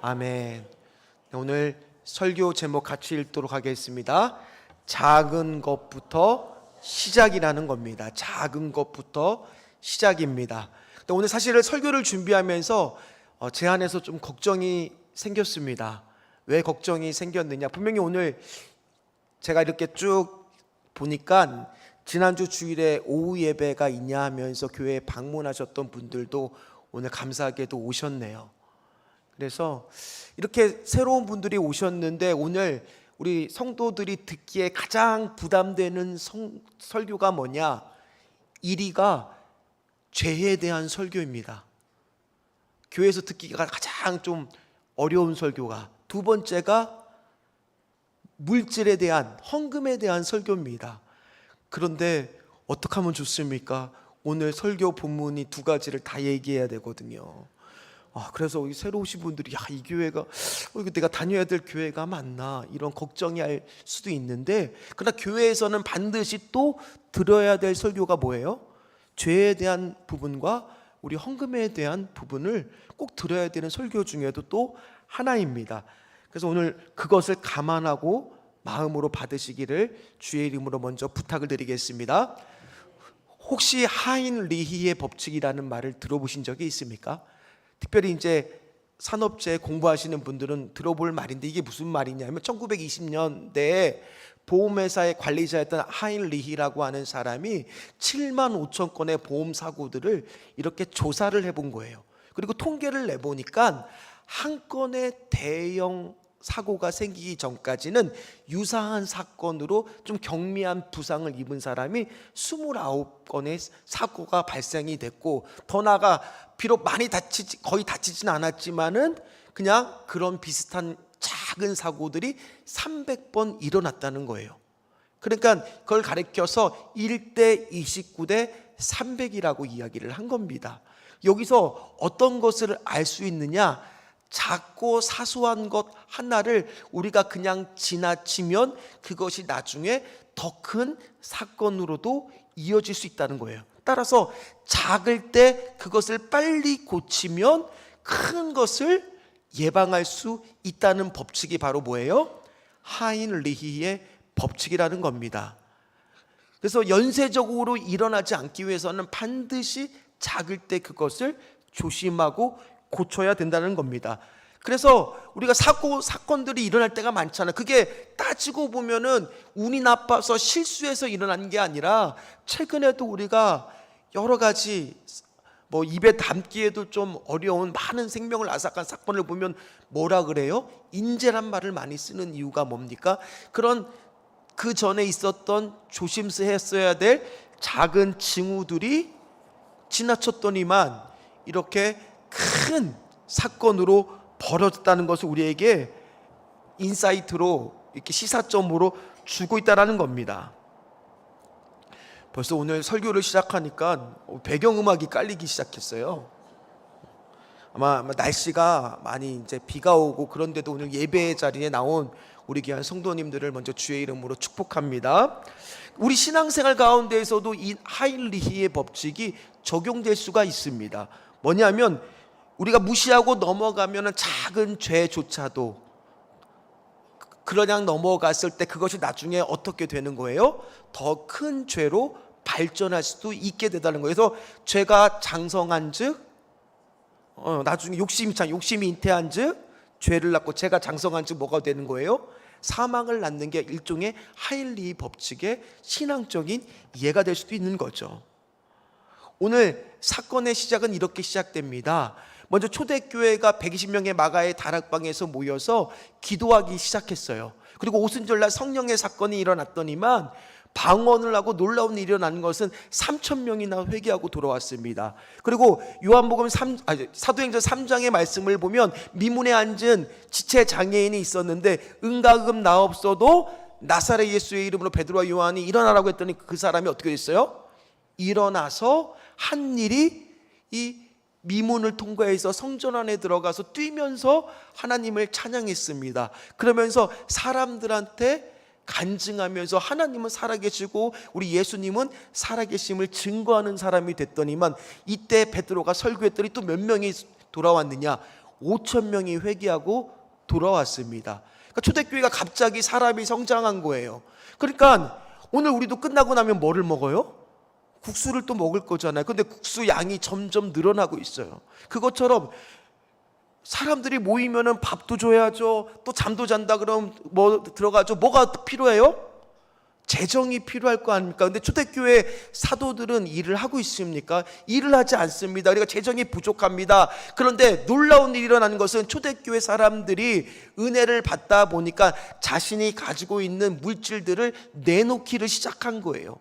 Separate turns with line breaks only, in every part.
아멘. 오늘 설교 제목 같이 읽도록 하겠습니다. 작은 것부터 시작이라는 겁니다. 작은 것부터 시작입니다. 오늘 사실 설교를 준비하면서 제 안에서 좀 걱정이 생겼습니다. 왜 걱정이 생겼느냐? 분명히 오늘 제가 이렇게 쭉 보니까 지난주 주일에 오후 예배가 있냐 하면서 교회에 방문하셨던 분들도 오늘 감사하게도 오셨네요. 그래서 이렇게 새로운 분들이 오셨는데 오늘 우리 성도들이 듣기에 가장 부담되는 설교가 뭐냐? 1위가 죄에 대한 설교입니다. 교회에서 듣기가 가장 좀 어려운 설교가, 두 번째가 물질에 대한, 헌금에 대한 설교입니다. 그런데 어떻게 하면 좋습니까? 오늘 설교 본문이 두 가지를 다 얘기해야 되거든요. 그래서 새로 오신 분들이 이 교회가 이거 내가 다녀야 될 교회가 맞나, 이런 걱정이 할 수도 있는데, 그러나 교회에서는 반드시 또 들어야 될 설교가 뭐예요? 죄에 대한 부분과 우리 헌금에 대한 부분을 꼭 들어야 되는 설교 중에도 또 하나입니다. 그래서 오늘 그것을 감안하고 마음으로 받으시기를 주의 이름으로 먼저 부탁을 드리겠습니다. 혹시 하인리히의 법칙이라는 말을 들어보신 적이 있습니까? 특별히 이제 산업재 공부하시는 분들은 들어볼 말인데, 이게 무슨 말이냐면 1920년대에 보험회사의 관리자였던 하인리히라고 하는 사람이 7만 5천 건의 보험 사고들을 이렇게 조사를 해본 거예요. 그리고 통계를 내보니까 한 건의 대형 사고가 생기기 전까지는 유사한 사건으로 좀 경미한 부상을 입은 사람이 29건의 사고가 발생이 됐고, 더 나아가 비록 많이 거의 다치진 않았지만은 그냥 그런 비슷한 작은 사고들이 300번 일어났다는 거예요. 그러니까 그걸 가리켜서 1대 29대 300이라고 이야기를 한 겁니다. 여기서 어떤 것을 알 수 있느냐? 작고 사소한 것 하나를 우리가 그냥 지나치면 그것이 나중에 더 큰 사건으로도 이어질 수 있다는 거예요. 따라서 작을 때 그것을 빨리 고치면 큰 것을 예방할 수 있다는 법칙이 바로 뭐예요? 하인리히의 법칙이라는 겁니다. 그래서 연쇄적으로 일어나지 않기 위해서는 반드시 작을 때 그것을 조심하고 고쳐야 된다는 겁니다. 그래서 우리가 사건들이 일어날 때가 많잖아요. 그게 따지고 보면은 운이 나빠서 실수해서 일어난 게 아니라, 최근에도 우리가 여러 가지 입에 담기에도 좀 어려운 많은 생명을 앗아간 사건을 보면 뭐라 그래요? 인재란 말을 많이 쓰는 이유가 뭡니까? 그런 그 전에 있었던 조심스했어야 될 작은 징후들이 지나쳤더니만 이렇게 큰 사건으로 벌어졌다는 것을 우리에게 인사이트로, 이렇게 시사점으로 주고 있다는 겁니다. 벌써 오늘 설교를 시작하니까 배경음악이 깔리기 시작했어요. 아마 날씨가 많이 이제 비가 오고, 그런데도 오늘 예배 자리에 나온 우리 귀한 성도님들을 먼저 주의 이름으로 축복합니다. 우리 신앙생활 가운데에서도 이 하인리히의 법칙이 적용될 수가 있습니다. 뭐냐면, 우리가 무시하고 넘어가면 작은 죄조차도 그냥 넘어갔을 때 그것이 나중에 어떻게 되는 거예요? 더 큰 죄로 발전할 수도 있게 되다는 거예요. 그래서 죄가 장성한 즉 나중에 욕심이 잉태한 즉 죄를 낳고, 죄가 장성한 즉 뭐가 되는 거예요? 사망을 낳는 게 일종의 하인리히 법칙의 신앙적인 이해가 될 수도 있는 거죠. 오늘 사건의 시작은 이렇게 시작됩니다. 먼저 초대교회가 120명의 마가의 다락방에서 모여서 기도하기 시작했어요. 그리고 오순절날 성령의 사건이 일어났더니만 방언을 하고 놀라운 일이 일어나는 것은 3,000명이나 회개하고 돌아왔습니다. 그리고 사도행전 3장의 말씀을 보면 미문에 앉은 지체 장애인이 있었는데 응가금 나없어도 나사렛 예수의 이름으로 베드로와 요한이 일어나라고 했더니 그 사람이 어떻게 됐어요? 일어나서 한 일이 이 미문을 통과해서 성전 안에 들어가서 뛰면서 하나님을 찬양했습니다. 그러면서 사람들한테 간증하면서 하나님은 살아계시고 우리 예수님은 살아계심을 증거하는 사람이 됐더니만, 이때 베드로가 설교했더니 또 몇 명이 돌아왔느냐? 5천 명이 회개하고 돌아왔습니다. 그러니까 초대교회가 갑자기 사람이 성장한 거예요. 그러니까 오늘 우리도 끝나고 나면 뭐를 먹어요? 국수를 또 먹을 거잖아요. 근데 국수 양이 점점 늘어나고 있어요. 그것처럼 사람들이 모이면은 밥도 줘야죠. 또 잠도 잔다 그러면 뭐 들어가죠. 뭐가 필요해요? 재정이 필요할 거 아닙니까? 근데 초대교회 사도들은 일을 하고 있습니까? 일을 하지 않습니다. 그러니까 재정이 부족합니다. 그런데 놀라운 일이 일어나는 것은 초대교회 사람들이 은혜를 받다 보니까 자신이 가지고 있는 물질들을 내놓기를 시작한 거예요.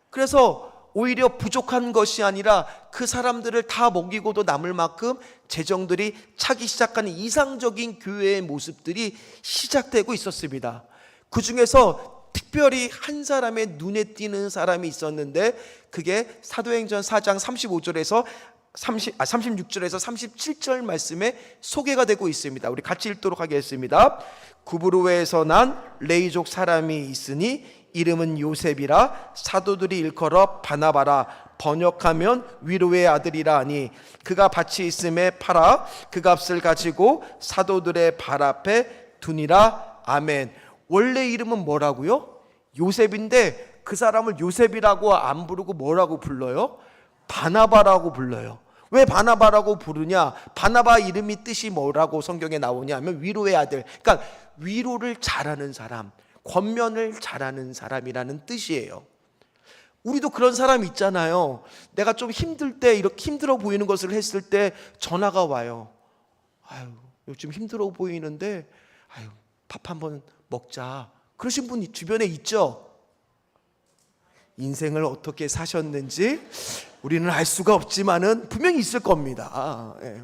그래서 오히려 부족한 것이 아니라 그 사람들을 다 먹이고도 남을 만큼 재정들이 차기 시작하는 이상적인 교회의 모습들이 시작되고 있었습니다. 그 중에서 특별히 한 사람의 눈에 띄는 사람이 있었는데 그게 사도행전 4장 36절에서 37절 말씀에 소개가 되고 있습니다. 우리 같이 읽도록 하겠습니다. 구브로에서 난 레이족 사람이 있으니 이름은 요셉이라 사도들이 일컬어 바나바라 번역하면 위로의 아들이라 하니 그가 밭이 있음에 팔아 그 값을 가지고 사도들의 발 앞에 두니라. 아멘. 원래 이름은 뭐라고요? 요셉인데 그 사람을 요셉이라고 안 부르고 뭐라고 불러요? 바나바라고 불러요. 왜 바나바라고 부르냐? 바나바 이름이 뜻이 뭐라고 성경에 나오냐 하면 위로의 아들. 그러니까 위로를 잘하는 사람, 권면을 잘하는 사람이라는 뜻이에요. 우리도 그런 사람 있잖아요. 내가 좀 힘들 때, 이렇게 힘들어 보이는 것을 했을 때 전화가 와요. 아유, 요즘 힘들어 보이는데 밥 한번 먹자. 그러신 분이 주변에 있죠. 인생을 어떻게 사셨는지 우리는 알 수가 없지만은 분명히 있을 겁니다. 예.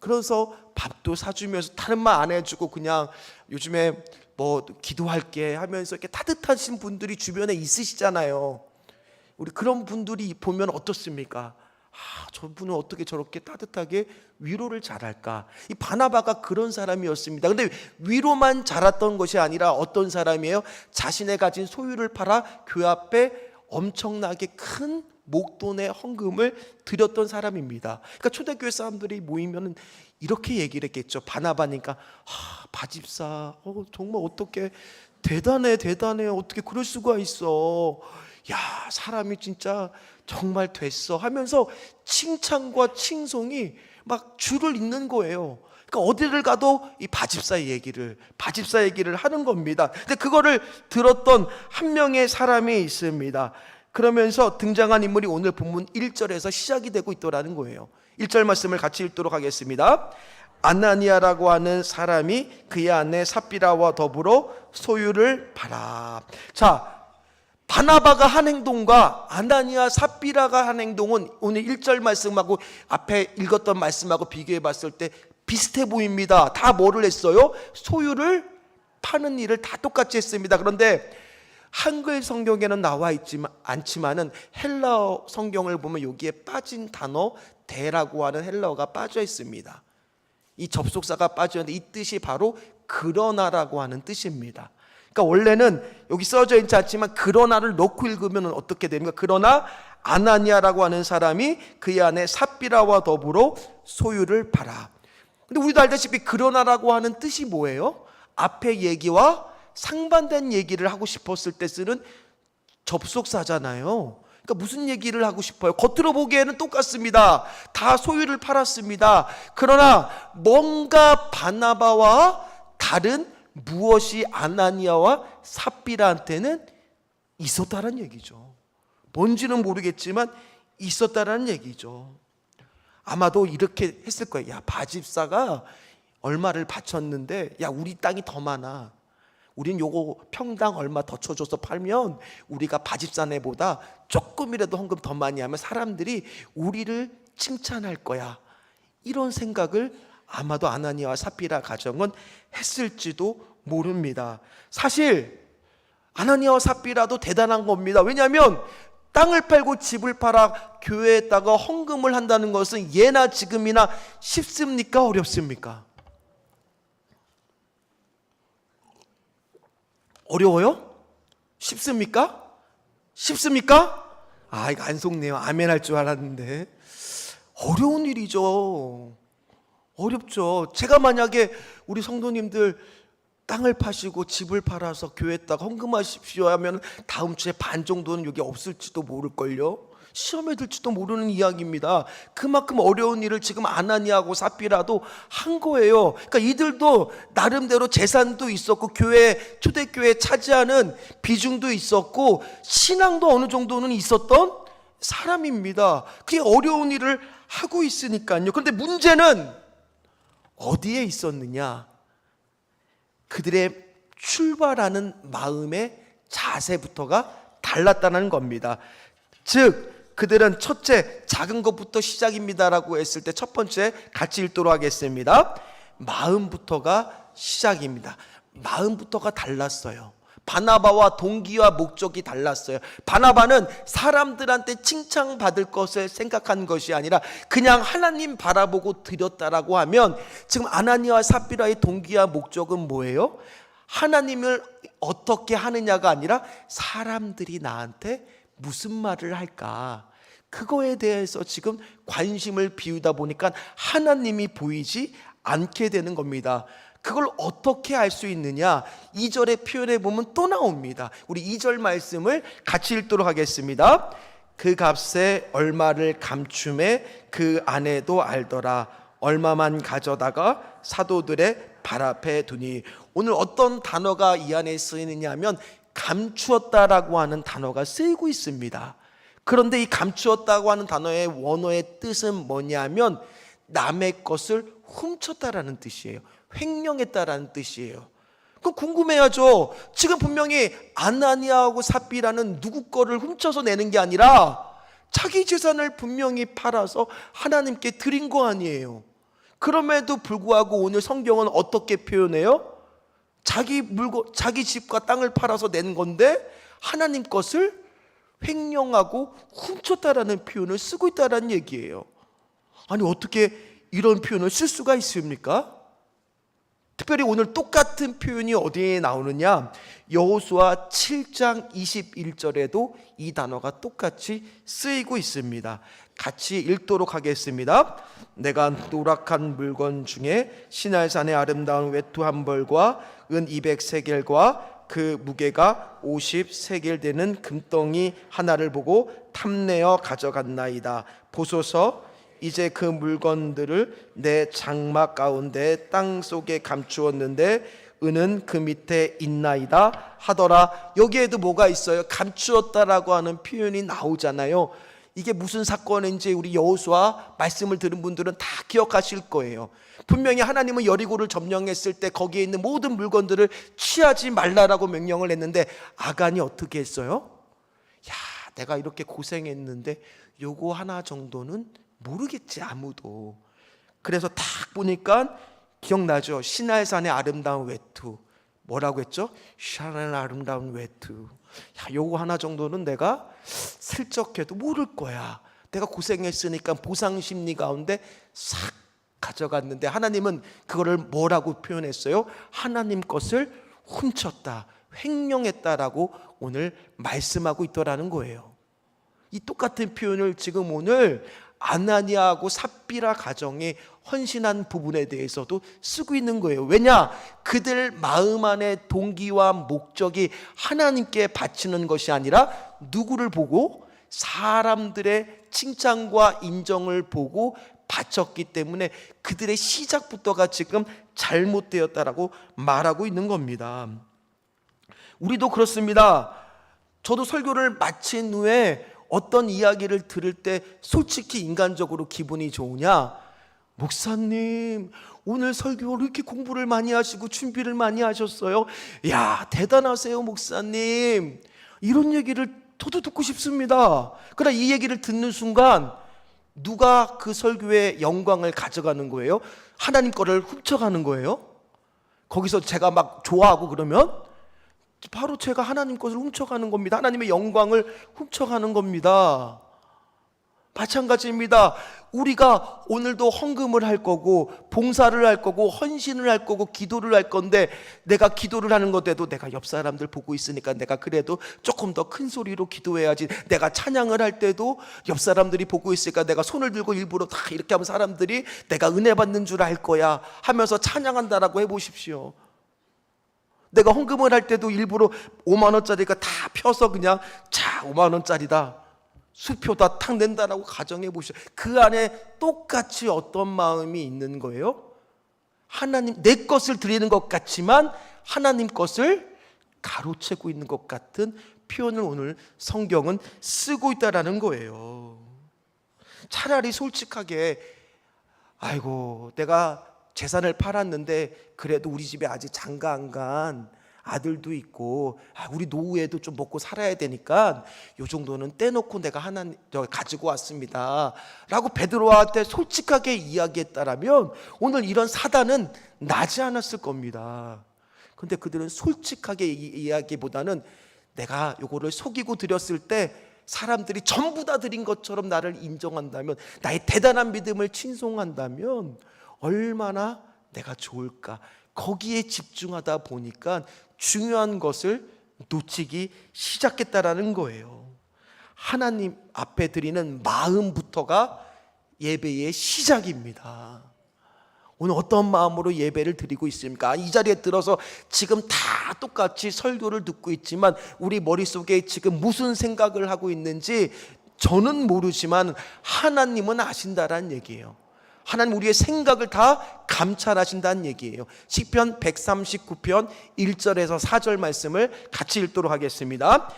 그래서 밥도 사주면서 다른 말 안 해주고 그냥 요즘에 뭐 기도할게 하면서 이렇게 따뜻하신 분들이 주변에 있으시잖아요. 우리 그런 분들이 보면 어떻습니까? 저분은 어떻게 저렇게 따뜻하게 위로를 잘할까? 이 바나바가 그런 사람이었습니다. 근데 위로만 잘했던 것이 아니라 어떤 사람이에요? 자신의 가진 소유를 팔아 교회 앞에 엄청나게 큰 목돈의 헌금을 드렸던 사람입니다. 그러니까 초대교회 사람들이 모이면 이렇게 얘기를 했겠죠. 바나바니까 바집사 정말 어떻게 대단해 어떻게 그럴 수가 있어. 야, 사람이 진짜 정말 됐어 하면서 칭찬과 칭송이 막 줄을 잇는 거예요. 그러니까 어디를 가도 이 바집사 얘기를 하는 겁니다. 근데 그거를 들었던 한 명의 사람이 있습니다. 그러면서 등장한 인물이 오늘 본문 1절에서 시작이 되고 있더라는 거예요. 1절 말씀을 같이 읽도록 하겠습니다. 아나니아라고 하는 사람이 그의 아내 삽비라와 더불어 소유를 팔아. 자, 바나바가 한 행동과 아나니아 삽비라가 한 행동은 오늘 1절 말씀하고 앞에 읽었던 말씀하고 비교해 봤을 때 비슷해 보입니다. 다 뭐를 했어요? 소유를 파는 일을 다 똑같이 했습니다. 그런데 한글 성경에는 나와 있지만 않지만은 헬라어 성경을 보면 여기에 빠진 단어 대라고 하는 헬라어가 빠져 있습니다. 이 접속사가 빠져 있는데 이 뜻이 바로 그러나라고 하는 뜻입니다. 그러니까 원래는 여기 써져 있지 않지만 그러나를 넣고 읽으면 어떻게 됩니까? 그러나 아나니아라고 하는 사람이 그의 아내 삽비라와 더불어 소유를 팔아. 근데 우리도 알다시피 그러나라고 하는 뜻이 뭐예요? 앞에 얘기와 상반된 얘기를 하고 싶었을 때 쓰는 접속사잖아요. 그러니까 무슨 얘기를 하고 싶어요? 겉으로 보기에는 똑같습니다. 다 소유를 팔았습니다. 그러나 뭔가 바나바와 다른 무엇이 아나니아와 삽비라한테는 있었다는 얘기죠. 뭔지는 모르겠지만 있었다는 얘기죠. 아마도 이렇게 했을 거예요. 야, 바집사가 얼마를 바쳤는데 야, 우리 땅이 더 많아. 우린 요거 평당 얼마 더 쳐줘서 팔면 우리가 바집사네보다 조금이라도 헌금 더 많이 하면 사람들이 우리를 칭찬할 거야. 이런 생각을 아마도 아나니아와 삽비라 가정은 했을지도 모릅니다. 사실 아나니아와 삽비라도 대단한 겁니다. 왜냐하면 땅을 팔고 집을 팔아 교회에다가 헌금을 한다는 것은 예나 지금이나 쉽습니까? 어렵습니까? 어려워요? 쉽습니까? 쉽습니까? 이거 안 속네요. 아멘 할 줄 알았는데. 어려운 일이죠. 어렵죠. 제가 만약에 우리 성도님들 땅을 파시고 집을 팔아서 교회에다가 헌금하십시오 하면 다음 주에 반 정도는 여기 없을지도 모를걸요. 시험에 들지도 모르는 이야기입니다. 그만큼 어려운 일을 지금 아나니아하고 삽비라도 한 거예요. 그러니까 이들도 나름대로 재산도 있었고 교회, 초대교회에 차지하는 비중도 있었고 신앙도 어느 정도는 있었던 사람입니다. 그게 어려운 일을 하고 있으니까요. 그런데 문제는 어디에 있었느냐? 그들의 출발하는 마음의 자세부터가 달랐다는 겁니다. 즉 그들은 첫째 작은 것부터 시작입니다라고 했을 때 첫 번째 같이 읽도록 하겠습니다. 마음부터가 시작입니다. 마음부터가 달랐어요. 바나바와 동기와 목적이 달랐어요. 바나바는 사람들한테 칭찬받을 것을 생각한 것이 아니라 그냥 하나님 바라보고 드렸다라고 하면 지금 아나니아와 삽비라의 동기와 목적은 뭐예요? 하나님을 어떻게 하느냐가 아니라 사람들이 나한테 무슨 말을 할까? 그거에 대해서 지금 관심을 비우다 보니까 하나님이 보이지 않게 되는 겁니다. 그걸 어떻게 알 수 있느냐? 2절의 표현에 보면 또 나옵니다. 우리 2절 말씀을 같이 읽도록 하겠습니다. 그 값에 얼마를 감춤에 그 아내도 알더라. 얼마만 가져다가 사도들의 발 앞에 두니. 오늘 어떤 단어가 이 안에 쓰이느냐 하면 감추었다라고 하는 단어가 쓰이고 있습니다. 그런데 이 감추었다고 하는 단어의 원어의 뜻은 뭐냐면 남의 것을 훔쳤다라는 뜻이에요. 횡령했다라는 뜻이에요. 그럼 궁금해야죠. 지금 분명히 아나니아하고 삽비라는 누구 거를 훔쳐서 내는 게 아니라 자기 재산을 분명히 팔아서 하나님께 드린 거 아니에요. 그럼에도 불구하고 오늘 성경은 어떻게 표현해요? 자기 물건, 자기 집과 땅을 팔아서 낸 건데 하나님 것을 횡령하고 훔쳤다라는 표현을 쓰고 있다라는 얘기예요. 아니 어떻게 이런 표현을 쓸 수가 있습니까? 특별히 오늘 똑같은 표현이 어디에 나오느냐? 여호수아 7장 21절에도 이 단어가 똑같이 쓰이고 있습니다. 같이 읽도록 하겠습니다. 내가 노력한 물건 중에 시날산의 아름다운 외투 한 벌과 은 200세겔과 그 무게가 50세겔 되는 금덩이 하나를 보고 탐내어 가져갔나이다. 보소서 이제 그 물건들을 내 장막 가운데 땅 속에 감추었는데 은은 그 밑에 있나이다 하더라. 여기에도 뭐가 있어요? 감추었다라고 하는 표현이 나오잖아요. 이게 무슨 사건인지 우리 여호수아 말씀을 들은 분들은 다 기억하실 거예요. 분명히 하나님은 여리고를 점령했을 때 거기에 있는 모든 물건들을 취하지 말라라고 명령을 했는데 아간이 어떻게 했어요? 야, 내가 이렇게 고생했는데 요거 하나 정도는 모르겠지 아무도. 그래서 딱 보니까 기억나죠? 시날산의 아름다운 외투. 뭐라고 했죠? 시날산의 아름다운 외투. 야, 요거 하나 정도는 내가 슬쩍해도 모를 거야. 내가 고생했으니까 보상 심리 가운데 싹 가져갔는데 하나님은 그거를 뭐라고 표현했어요? 하나님 것을 훔쳤다, 횡령했다라고 오늘 말씀하고 있더라는 거예요. 이 똑같은 표현을 지금 오늘 아나니아하고 삽비라 가정의 헌신한 부분에 대해서도 쓰고 있는 거예요. 왜냐? 그들 마음 안에 동기와 목적이 하나님께 바치는 것이 아니라 누구를 보고? 사람들의 칭찬과 인정을 보고 바쳤기 때문에 그들의 시작부터가 지금 잘못되었다라고 말하고 있는 겁니다. 우리도 그렇습니다. 저도 설교를 마친 후에 어떤 이야기를 들을 때 솔직히 인간적으로 기분이 좋으냐? 목사님, 오늘 설교를 이렇게 공부를 많이 하시고 준비를 많이 하셨어요. 야, 대단하세요 목사님. 이런 얘기를 저도 듣고 싶습니다. 그러나 이 얘기를 듣는 순간 누가 그 설교의 영광을 가져가는 거예요? 하나님 거를 훔쳐가는 거예요? 거기서 제가 막 좋아하고 그러면 바로 제가 하나님 것을 훔쳐가는 겁니다. 하나님의 영광을 훔쳐가는 겁니다. 마찬가지입니다. 우리가 오늘도 헌금을 할 거고 봉사를 할 거고 헌신을 할 거고 기도를 할 건데, 내가 기도를 하는 건데도 내가 옆 사람들 보고 있으니까 내가 그래도 조금 더 큰 소리로 기도해야지, 내가 찬양을 할 때도 옆 사람들이 보고 있으니까 내가 손을 들고 일부러 다 이렇게 하면 사람들이 내가 은혜 받는 줄 알 거야 하면서 찬양한다라고 해보십시오. 내가 헌금을 할 때도 일부러 5만 원짜리가 다 펴서 그냥 자 5만 원짜리다, 수표다 탁 낸다라고 가정해 보시죠. 그 안에 똑같이 어떤 마음이 있는 거예요? 하나님, 내 것을 드리는 것 같지만 하나님 것을 가로채고 있는 것 같은 표현을 오늘 성경은 쓰고 있다라는 거예요. 차라리 솔직하게, 아이고 내가 재산을 팔았는데 그래도 우리 집에 아직 장가 안 간 아들도 있고 우리 노후에도 좀 먹고 살아야 되니까 요 정도는 떼놓고 내가 하나님 가지고 왔습니다 라고 베드로한테 솔직하게 이야기했다라면 오늘 이런 사단은 나지 않았을 겁니다. 근데 그들은 솔직하게 이야기보다는 내가 요거를 속이고 드렸을 때 사람들이 전부 다 드린 것처럼 나를 인정한다면, 나의 대단한 믿음을 칭송한다면 얼마나 내가 좋을까. 거기에 집중하다 보니까 중요한 것을 놓치기 시작했다라는 거예요. 하나님 앞에 드리는 마음부터가 예배의 시작입니다. 오늘 어떤 마음으로 예배를 드리고 있습니까? 이 자리에 들어서 지금 다 똑같이 설교를 듣고 있지만 우리 머릿속에 지금 무슨 생각을 하고 있는지 저는 모르지만 하나님은 아신다라는 얘기예요. 하나님 우리의 생각을 다 감찰하신다는 얘기예요. 시편 139편 1절에서 4절 말씀을 같이 읽도록 하겠습니다.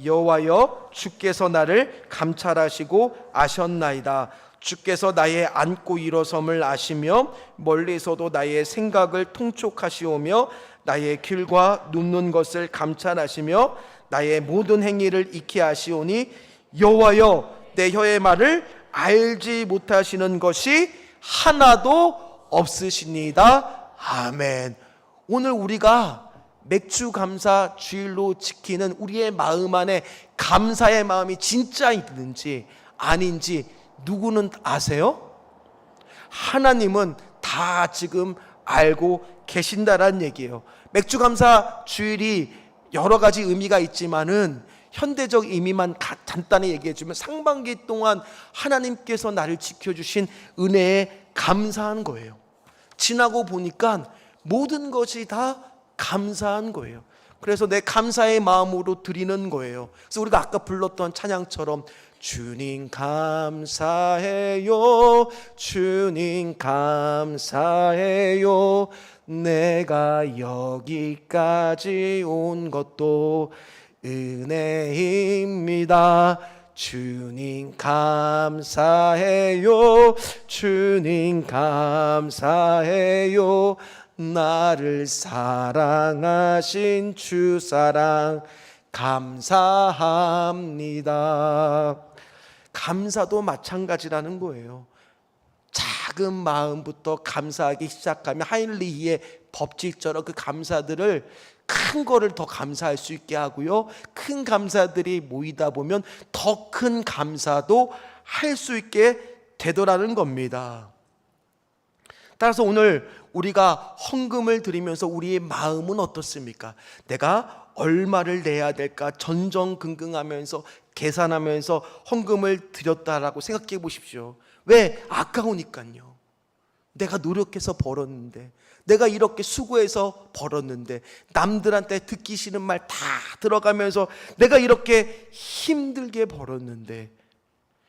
여호와여, 주께서 나를 감찰하시고 아셨나이다. 주께서 나의 앉고 일어섬을 아시며 멀리서도 나의 생각을 통촉하시오며 나의 길과 눕는 것을 감찰하시며 나의 모든 행위를 익히 아시오니 여호와여, 내 혀의 말을 알지 못하시는 것이 하나도 없으시니다. 아멘. 오늘 우리가 맥주 감사 주일로 지키는 우리의 마음 안에 감사의 마음이 진짜 있는지 아닌지 누구는 아세요? 하나님은 다 지금 알고 계신다라는 얘기예요. 맥주 감사 주일이 여러 가지 의미가 있지만은 현대적 의미만 간단히 얘기해 주면 상반기 동안 하나님께서 나를 지켜주신 은혜에 감사한 거예요. 지나고 보니까 모든 것이 다 감사한 거예요. 그래서 내 감사의 마음으로 드리는 거예요. 그래서 우리가 아까 불렀던 찬양처럼 주님 감사해요, 주님 감사해요, 내가 여기까지 온 것도 은혜입니다. 주님 감사해요, 주님 감사해요, 나를 사랑하신 주 사랑 감사합니다. 감사도 마찬가지라는 거예요. 작은 마음부터 감사하기 시작하면 하인리히의 법칙처럼 그 감사들을 큰 거를 더 감사할 수 있게 하고요, 큰 감사들이 모이다 보면 더 큰 감사도 할 수 있게 되더라는 겁니다. 따라서 오늘 우리가 헌금을 드리면서 우리의 마음은 어떻습니까? 내가 얼마를 내야 될까 전전긍긍하면서 계산하면서 헌금을 드렸다라고 생각해 보십시오. 왜? 아까우니까요. 내가 노력해서 벌었는데, 내가 이렇게 수고해서 벌었는데, 남들한테 듣기 싫은 말 다 들어가면서 내가 이렇게 힘들게 벌었는데,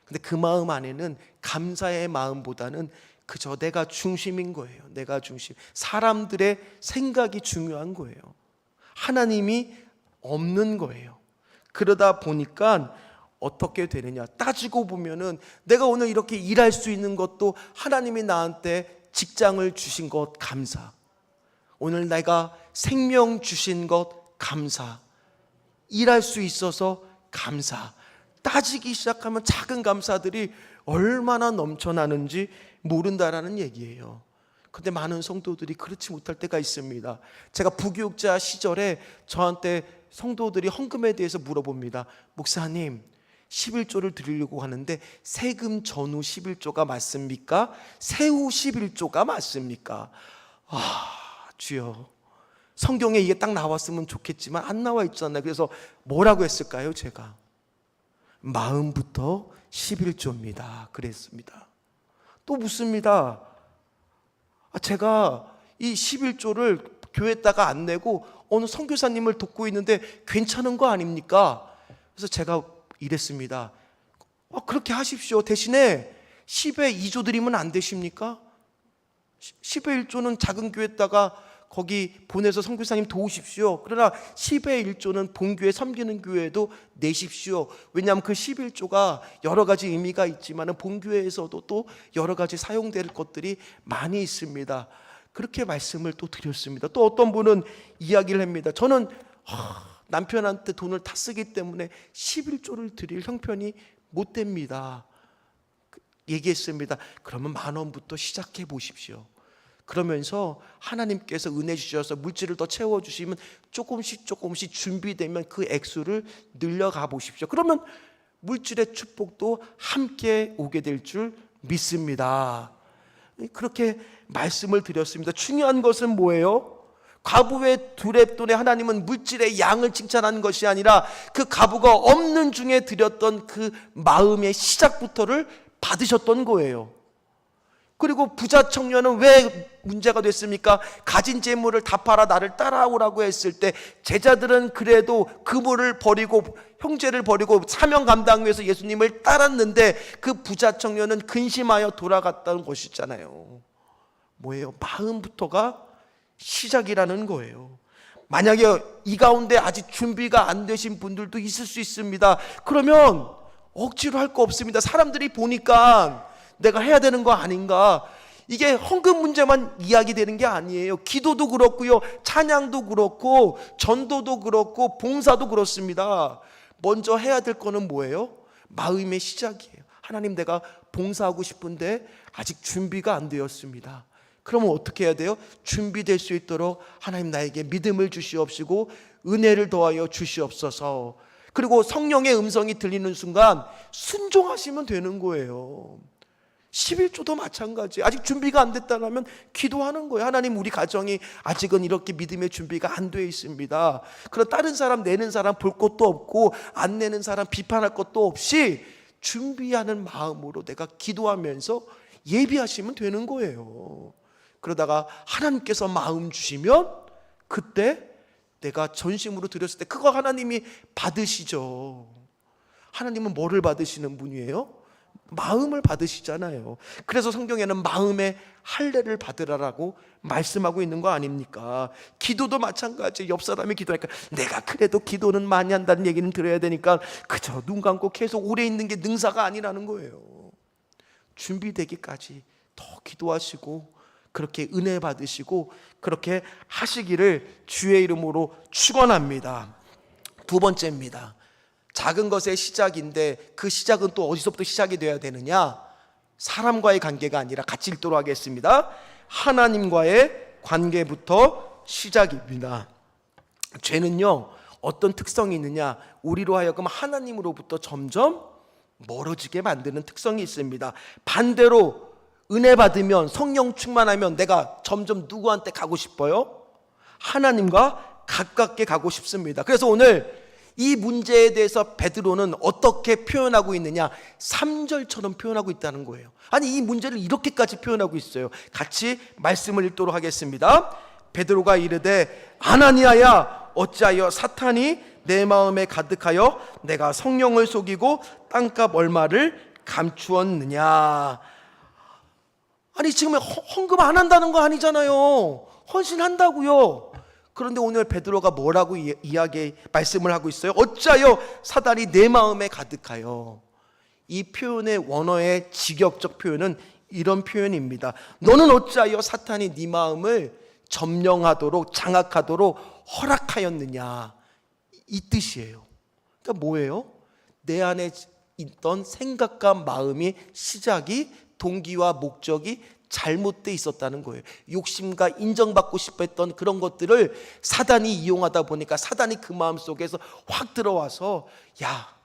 근데 그 마음 안에는 감사의 마음보다는 그저 내가 중심인 거예요. 내가 중심. 사람들의 생각이 중요한 거예요. 하나님이 없는 거예요. 그러다 보니까 어떻게 되느냐, 따지고 보면은 내가 오늘 이렇게 일할 수 있는 것도 하나님이 나한테 직장을 주신 것 감사, 오늘 내가 생명 주신 것 감사, 일할 수 있어서 감사. 따지기 시작하면 작은 감사들이 얼마나 넘쳐나는지 모른다라는 얘기예요. 근데 많은 성도들이 그렇지 못할 때가 있습니다. 제가 부교육자 시절에 저한테 성도들이 헌금에 대해서 물어봅니다. 목사님, 11조를 드리려고 하는데 세금 전후 11조가 맞습니까? 세후 11조가 맞습니까? 주여, 성경에 이게 딱 나왔으면 좋겠지만 안 나와 있잖아요. 그래서 뭐라고 했을까요? 제가 마음부터 11조입니다 그랬습니다. 또 묻습니다. 제가 이 11조를 교회에다가 안 내고 어느 선교사님을 돕고 있는데 괜찮은 거 아닙니까? 그래서 제가 이랬습니다. 그렇게 하십시오. 대신에 10의 2조 드리면 안 되십니까? 10의 1조는 작은 교회에다가 거기 보내서 선교사님 도우십시오. 그러나 10의 1조는 본교회 섬기는 교회에도 내십시오. 왜냐하면 그 11조가 여러 가지 의미가 있지만 본교회에서도 또 여러 가지 사용될 것들이 많이 있습니다. 그렇게 말씀을 또 드렸습니다. 또 어떤 분은 이야기를 합니다. 저는 남편한테 돈을 다 쓰기 때문에 11조를 드릴 형편이 못 됩니다. 얘기했습니다. 그러면 10,000원부터 시작해 보십시오. 그러면서 하나님께서 은혜 주셔서 물질을 더 채워주시면 조금씩 준비되면 그 액수를 늘려가 보십시오. 그러면 물질의 축복도 함께 오게 될 줄 믿습니다. 그렇게 말씀을 드렸습니다. 중요한 것은 뭐예요? 과부의 두렙돈에 하나님은 물질의 양을 칭찬하는 것이 아니라 그 과부가 없는 중에 드렸던 그 마음의 시작부터를 받으셨던 거예요. 그리고 부자 청년은 왜 문제가 됐습니까? 가진 재물을 다 팔아 나를 따라오라고 했을 때 제자들은 그래도 그물을 버리고 형제를 버리고 사명 감당 위해서 예수님을 따랐는데 그 부자 청년은 근심하여 돌아갔다는 것이잖아요. 뭐예요? 마음부터가 시작이라는 거예요. 만약에 이 가운데 아직 준비가 안 되신 분들도 있을 수 있습니다. 그러면 억지로 할 거 없습니다. 사람들이 보니까 내가 해야 되는 거 아닌가? 이게 헌금 문제만 이야기되는 게 아니에요. 기도도 그렇고요, 찬양도 그렇고, 전도도 그렇고, 봉사도 그렇습니다. 먼저 해야 될 거는 뭐예요? 마음의 시작이에요. 하나님, 내가 봉사하고 싶은데 아직 준비가 안 되었습니다. 그러면 어떻게 해야 돼요? 준비될 수 있도록 하나님 나에게 믿음을 주시옵시고 은혜를 더하여 주시옵소서. 그리고 성령의 음성이 들리는 순간 순종하시면 되는 거예요. 11조도 마찬가지. 아직 준비가 안 됐다면 기도하는 거예요. 하나님, 우리 가정이 아직은 이렇게 믿음의 준비가 안 돼 있습니다. 그럼 다른 사람 내는 사람 볼 것도 없고 안 내는 사람 비판할 것도 없이 준비하는 마음으로 내가 기도하면서 예비하시면 되는 거예요. 그러다가 하나님께서 마음 주시면 그때 내가 전심으로 드렸을 때 그거 하나님이 받으시죠. 하나님은 뭐를 받으시는 분이에요? 마음을 받으시잖아요. 그래서 성경에는 마음의 할례를 받으라라고 말씀하고 있는 거 아닙니까? 기도도 마찬가지. 옆 사람이 기도하니까 내가 그래도 기도는 많이 한다는 얘기는 들어야 되니까 그저 눈 감고 계속 오래 있는 게 능사가 아니라는 거예요. 준비되기까지 더 기도하시고 그렇게 은혜 받으시고 그렇게 하시기를 주의 이름으로 축원합니다. 두 번째입니다. 작은 것의 시작인데 그 시작은 또 어디서부터 시작이 되어야 되느냐? 사람과의 관계가 아니라 같이 읽도록 하겠습니다. 하나님과의 관계부터 시작입니다. 죄는요, 어떤 특성이 있느냐? 우리로 하여금 하나님으로부터 점점 멀어지게 만드는 특성이 있습니다. 반대로 은혜 받으면, 성령 충만하면 내가 점점 누구한테 가고 싶어요? 하나님과 가깝게 가고 싶습니다. 그래서 오늘 이 문제에 대해서 베드로는 어떻게 표현하고 있느냐? 3절처럼 표현하고 있다는 거예요. 아니, 이 문제를 이렇게까지 표현하고 있어요. 같이 말씀을 읽도록 하겠습니다. 베드로가 이르되 아나니아야, 어찌하여 사탄이 내 마음에 가득하여 내가 성령을 속이고 땅값 얼마를 감추었느냐? 아니, 지금 헌금 안 한다는 거 아니잖아요. 헌신한다고요. 그런데 오늘 베드로가 뭐라고 말씀을 하고 있어요? 어찌하여 사단이 내 마음에 가득하여. 이 표현의 원어의 직역적 표현은 이런 표현입니다. 너는 어찌하여 사탄이 네 마음을 점령하도록, 장악하도록 허락하였느냐, 이 뜻이에요. 그러니까 뭐예요? 내 안에 있던 생각과 마음이 시작이, 동기와 목적이 잘못돼 있었다는 거예요. 욕심과 인정받고 싶어 했던 그런 것들을 사단이 이용하다 보니까 사단이 그 마음 속에서 확 들어와서 야,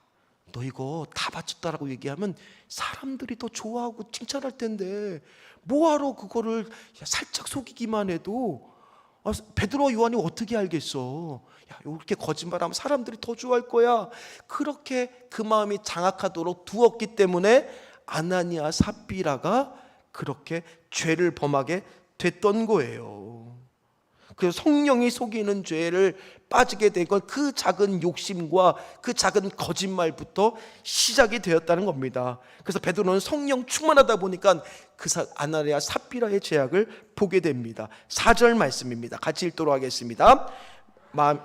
너 이거 다 바쳤다라고 얘기하면 사람들이 더 좋아하고 칭찬할 텐데 뭐하러 그거를 살짝 속이기만 해도 베드로와 요한이 어떻게 알겠어? 야, 이렇게 거짓말하면 사람들이 더 좋아할 거야. 그렇게 그 마음이 장악하도록 두었기 때문에 아나니아 삽비라가 그렇게 죄를 범하게 됐던 거예요. 그래서 성령이 속이는 죄를 빠지게 된 건 그 작은 욕심과 그 작은 거짓말부터 시작이 되었다는 겁니다. 그래서 베드로는 성령 충만하다 보니까 그 아나니아 삽비라의 죄악을 보게 됩니다. 4절 말씀입니다. 같이 읽도록 하겠습니다. 마음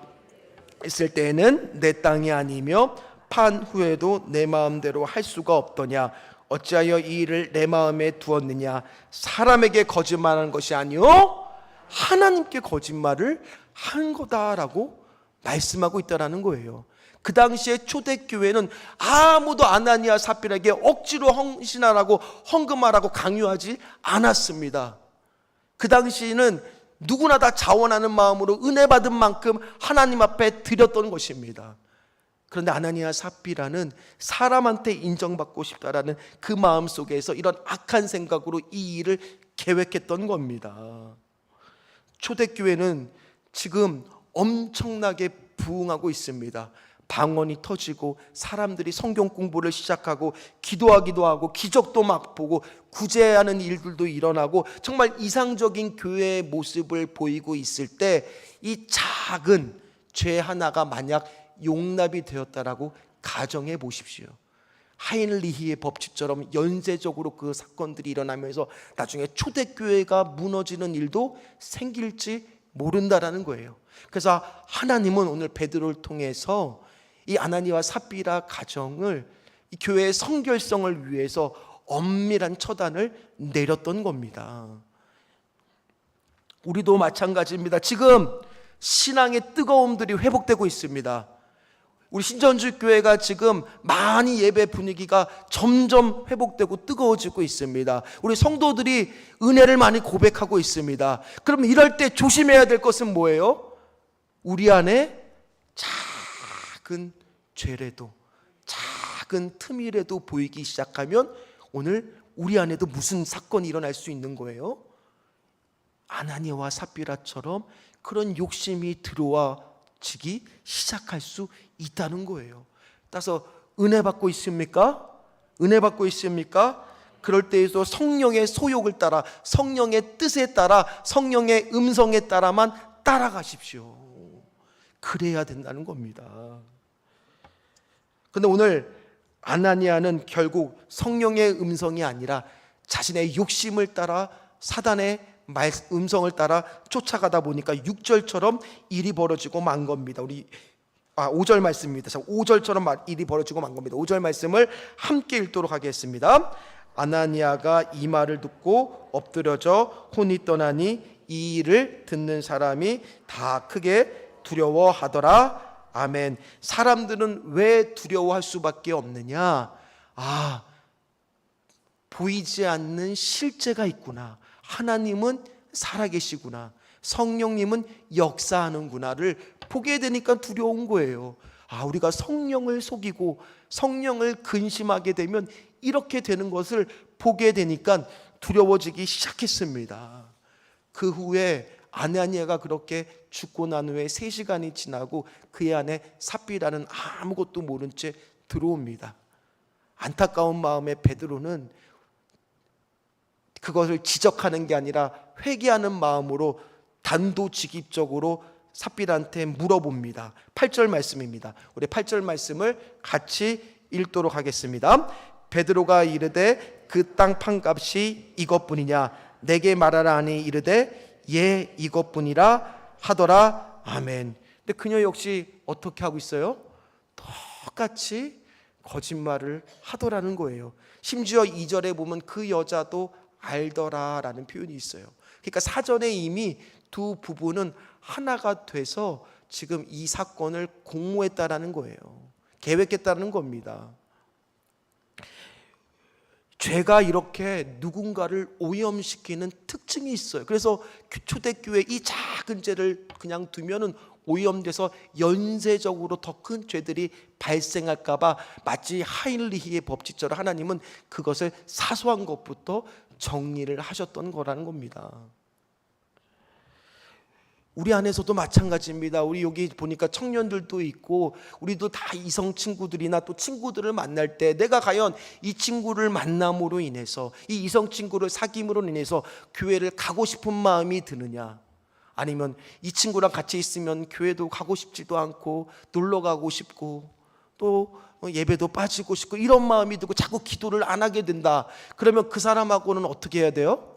있을 때에는 내 땅이 아니며 판 후에도 내 마음대로 할 수가 없더냐. 어찌하여 이 일을 내 마음에 두었느냐. 사람에게 거짓말하는 것이 아니요 하나님께 거짓말을 한 거다라고 말씀하고 있다라는 거예요. 그 당시에 초대교회는 아무도 아나니아 삽비라에게 억지로 헌신하라고 헌금하라고 강요하지 않았습니다. 그 당시에는 누구나 다 자원하는 마음으로 은혜 받은 만큼 하나님 앞에 드렸던 것입니다. 그런데 아나니아 삽비라는 사람한테 인정받고 싶다라는 그 마음 속에서 이런 악한 생각으로 이 일을 계획했던 겁니다. 초대교회는 지금 엄청나게 부흥하고 있습니다. 방언이 터지고 사람들이 성경 공부를 시작하고 기도하기도 하고 기적도 막 보고 구제하는 일들도 일어나고 정말 이상적인 교회의 모습을 보이고 있을 때 이 작은 죄 하나가 만약 용납이 되었다라고 가정해 보십시오. 하인리히의 법칙처럼 연쇄적으로 그 사건들이 일어나면서 나중에 초대교회가 무너지는 일도 생길지 모른다라는 거예요. 그래서 하나님은 오늘 베드로를 통해서 이 아나니아와 삽비라 가정을 이 교회의 성결성을 위해서 엄밀한 처단을 내렸던 겁니다. 우리도 마찬가지입니다. 지금 신앙의 뜨거움들이 회복되고 있습니다. 우리 신전주 교회가 지금 많이 예배 분위기가 점점 회복되고 뜨거워지고 있습니다. 우리 성도들이 은혜를 많이 고백하고 있습니다. 그럼 이럴 때 조심해야 될 것은 뭐예요? 우리 안에 작은 죄라도 작은 틈이라도 보이기 시작하면 오늘 우리 안에도 무슨 사건이 일어날 수 있는 거예요? 아나니아와 삽비라처럼 그런 욕심이 들어와지기 시작할 수 있다는 거예요. 따라서 은혜 받고 있습니까? 은혜 받고 있습니까? 그럴 때에도 성령의 소욕을 따라 성령의 뜻에 따라 성령의 음성에 따라만 따라가십시오. 그래야 된다는 겁니다. 그런데 오늘 아나니아는 결국 성령의 음성이 아니라 자신의 욕심을 따라 사단의 음성을 따라 쫓아가다 보니까 6절처럼 일이 벌어지고 만 겁니다. 5절 말씀입니다. 5절처럼 일이 벌어지고 만 겁니다. 5절 말씀을 함께 읽도록 하겠습니다. 아나니아가 이 말을 듣고 엎드려져 혼이 떠나니 이 일을 듣는 사람이 다 크게 두려워하더라. 아멘. 사람들은 왜 두려워할 수밖에 없느냐? 보이지 않는 실제가 있구나. 하나님은 살아계시구나. 성령님은 역사하는구나를 보게 되니까 두려운 거예요. 우리가 성령을 속이고 성령을 근심하게 되면 이렇게 되는 것을 보게 되니까 두려워지기 시작했습니다. 그 후에 아나니아가 그렇게 죽고 난 후에 3시간이 지나고 그의 안에 삽비라는 아무것도 모른 채 들어옵니다. 안타까운 마음에 베드로는 그것을 지적하는 게 아니라 회개하는 마음으로 단도직입적으로 삽비라한테 물어봅니다. 8절 말씀입니다. 우리 8절 말씀을 같이 읽도록 하겠습니다. 베드로가 이르되 그 땅 판값이 이것뿐이냐? 내게 말하라 하니 이르되 예 이것뿐이라 하더라. 아멘. 근데 그녀 역시 어떻게 하고 있어요? 똑같이 거짓말을 하더라는 거예요. 심지어 2절에 보면 그 여자도 알더라라는 표현이 있어요. 그러니까 사전에 이미 두 부부는 하나가 돼서 지금 이 사건을 공모했다라는 거예요. 계획했다는 겁니다. 죄가 이렇게 누군가를 오염시키는 특징이 있어요. 그래서 초대교회 이 작은 죄를 그냥 두면은 오염돼서 연쇄적으로 더 큰 죄들이 발생할까 봐 마치 하인리히의 법칙처럼 하나님은 그것을 사소한 것부터 정리를 하셨던 거라는 겁니다. 우리 안에서도 마찬가지입니다. 우리 여기 보니까 청년들도 있고 우리도 다 이성 친구들이나 또 친구들을 만날 때 내가 과연 이 친구를 만남으로 인해서 이 이성 친구를 사귐으로 인해서 교회를 가고 싶은 마음이 드느냐, 아니면 이 친구랑 같이 있으면 교회도 가고 싶지도 않고 놀러 가고 싶고 또 예배도 빠지고 싶고 이런 마음이 들고 자꾸 기도를 안 하게 된다. 그러면 그 사람하고는 어떻게 해야 돼요?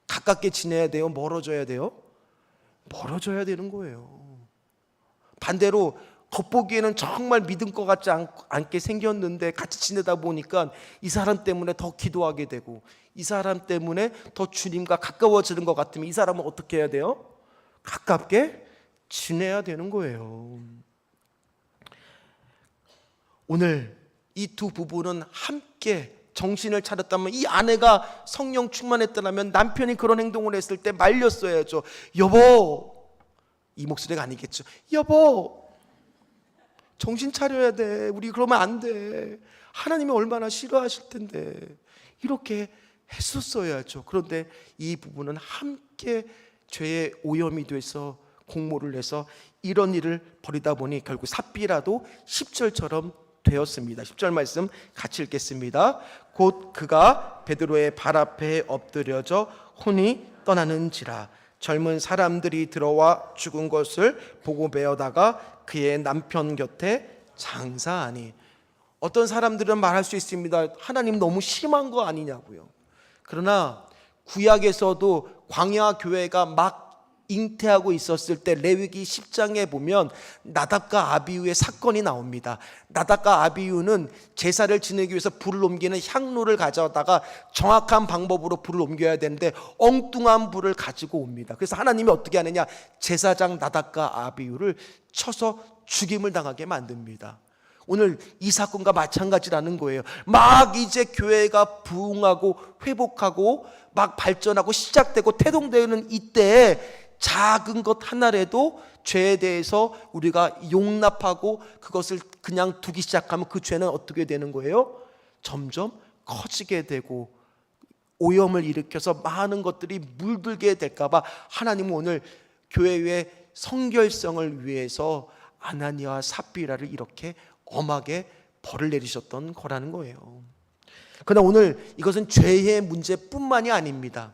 가깝게 지내야 돼요? 멀어져야 돼요? 멀어져야 되는 거예요. 반대로 겉보기에는 정말 믿음 것 같지 않게 생겼는데 같이 지내다 보니까 이 사람 때문에 더 기도하게 되고 이 사람 때문에 더 주님과 가까워지는 것 같으면 이 사람은 어떻게 해야 돼요? 가깝게 지내야 되는 거예요. 오늘 이 두 부부는 함께 정신을 차렸다면, 이 아내가 성령 충만했더라면 남편이 그런 행동을 했을 때 말렸어야죠. 여보, 이 목소리가 아니겠죠. 여보, 정신 차려야 돼. 우리 그러면 안 돼. 하나님이 얼마나 싫어하실 텐데. 이렇게 했었어야죠. 그런데 이 부부는 함께 죄의 오염이 돼서 공모를 해서 이런 일을 벌이다 보니 결국 삽비라도 10절처럼 되었습니다. 10절 말씀 같이 읽겠습니다. 곧 그가 베드로의 발 앞에 엎드려져 혼이 떠나는지라 젊은 사람들이 들어와 죽은 것을 보고 배어다가 그의 남편 곁에 장사하니. 어떤 사람들은 말할 수 있습니다. 하나님 너무 심한 거 아니냐고요. 그러나 구약에서도 광야 교회가 막 잉태하고 있었을 때 레위기 10장에 보면 나답과 아비후의 사건이 나옵니다. 나답과 아비후는 제사를 지내기 위해서 불을 옮기는 향로를 가져다가 정확한 방법으로 불을 옮겨야 되는데 엉뚱한 불을 가지고 옵니다. 그래서 하나님이 어떻게 하느냐, 제사장 나답과 아비후를 쳐서 죽임을 당하게 만듭니다. 오늘 이 사건과 마찬가지라는 거예요. 막 이제 교회가 부흥하고 회복하고 막 발전하고 시작되고 태동되는 이때에 작은 것 하나라도 죄에 대해서 우리가 용납하고 그것을 그냥 두기 시작하면 그 죄는 어떻게 되는 거예요? 점점 커지게 되고 오염을 일으켜서 많은 것들이 물들게 될까 봐 하나님은 오늘 교회의 성결성을 위해서 아나니아와 삽비라를 이렇게 엄하게 벌을 내리셨던 거라는 거예요. 그러나 오늘 이것은 죄의 문제뿐만이 아닙니다.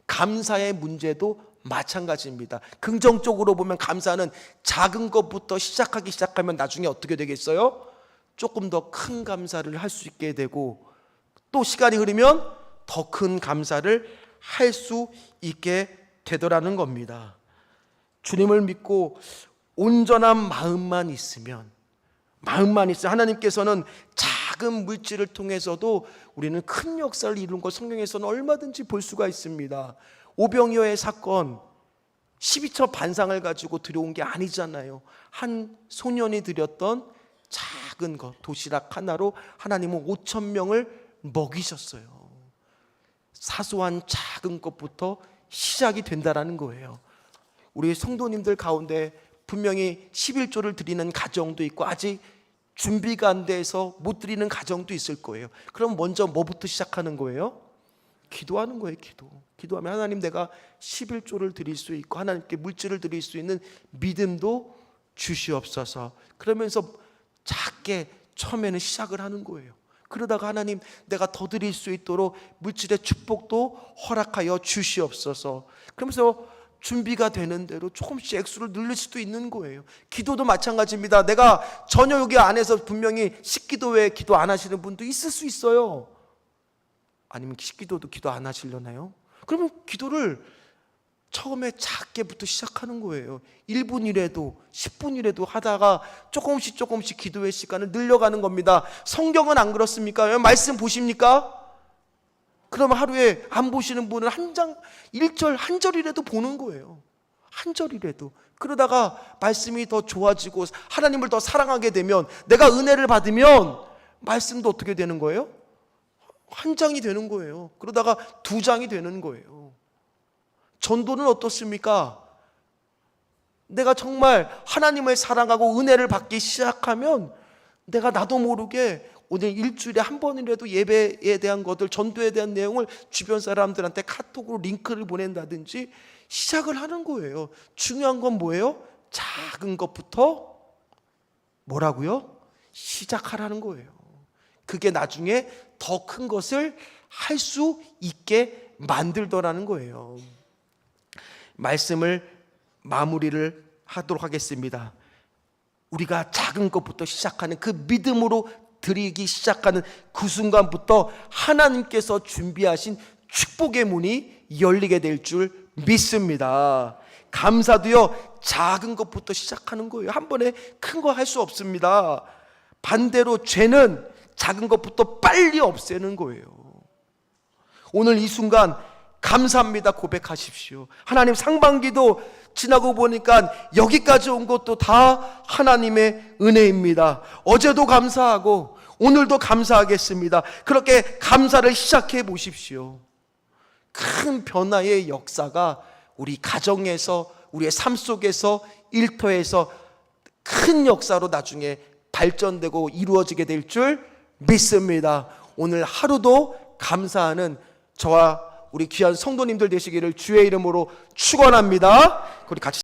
감사의 문제도 마찬가지입니다. 긍정적으로 보면 감사는 작은 것부터 시작하면 나중에 어떻게 되겠어요? 조금 더 큰 감사를 할 수 있게 되고 또 시간이 흐르면 더 큰 감사를 할 수 있게 되더라는 겁니다. 주님을 믿고 온전한 마음만 있으면 하나님께서는 작은 물질을 통해서도 우리는 큰 역사를 이룬 걸 성경에서는 얼마든지 볼 수가 있습니다. 오병이어의 사건, 12처 반상을 가지고 들여온 게 아니잖아요. 한 소년이 드렸던 작은 것, 도시락 하나로 하나님은 5,000명을 먹이셨어요. 사소한 작은 것부터 시작이 된다라는 거예요. 우리 성도님들 가운데 분명히 11조를 드리는 가정도 있고 아직 준비가 안 돼서 못 드리는 가정도 있을 거예요. 그럼 먼저 뭐부터 시작하는 거예요? 기도하는 거예요. 기도하면 하나님, 내가 11조를 드릴 수 있고 하나님께 물질을 드릴 수 있는 믿음도 주시옵소서. 그러면서 작게 처음에는 시작을 하는 거예요. 그러다가 하나님, 내가 더 드릴 수 있도록 물질의 축복도 허락하여 주시옵소서. 그러면서 준비가 되는 대로 조금씩 액수를 늘릴 수도 있는 거예요. 기도도 마찬가지입니다. 내가 전혀 여기 안에서 분명히 식기도회 기도 안 하시는 분도 있을 수 있어요. 아니면 식기도도 기도 안 하시려나요? 그러면 기도를 처음에 작게부터 시작하는 거예요. 1분이라도 10분이라도 하다가 조금씩 기도의 시간을 늘려가는 겁니다. 성경은 안 그렇습니까? 말씀 보십니까? 그러면 하루에 안 보시는 분은 한 장, 1절, 한 절이라도 보는 거예요. 한 절이라도. 그러다가 말씀이 더 좋아지고 하나님을 더 사랑하게 되면, 내가 은혜를 받으면 말씀도 어떻게 되는 거예요? 한 장이 되는 거예요. 그러다가 2장이 되는 거예요. 전도는 어떻습니까? 내가 정말 하나님을 사랑하고 은혜를 받기 시작하면 내가 나도 모르게 오늘 일주일에 한 번이라도 예배에 대한 것들, 전도에 대한 내용을 주변 사람들한테 카톡으로 링크를 보낸다든지 시작을 하는 거예요. 중요한 건 뭐예요? 작은 것부터 뭐라고요? 시작하라는 거예요. 그게 나중에 더 큰 것을 할 수 있게 만들더라는 거예요. 말씀을 마무리를 하도록 하겠습니다. 우리가 작은 것부터 시작하는 그 믿음으로 드리기 시작하는 그 순간부터 하나님께서 준비하신 축복의 문이 열리게 될 줄 믿습니다. 감사도요, 작은 것부터 시작하는 거예요. 한 번에 큰 거 할 수 없습니다. 반대로 죄는 작은 것부터 빨리 없애는 거예요. 오늘 이 순간 감사합니다 고백하십시오. 하나님, 상반기도 지나고 보니까 여기까지 온 것도 다 하나님의 은혜입니다. 어제도 감사하고 오늘도 감사하겠습니다. 그렇게 감사를 시작해 보십시오. 큰 변화의 역사가 우리 가정에서, 우리의 삶 속에서, 일터에서 큰 역사로 나중에 발전되고 이루어지게 될 줄 믿습니다. 오늘 하루도 감사하는 저와 우리 귀한 성도님들 되시기를 주의 이름으로 축원합니다. 우리 같이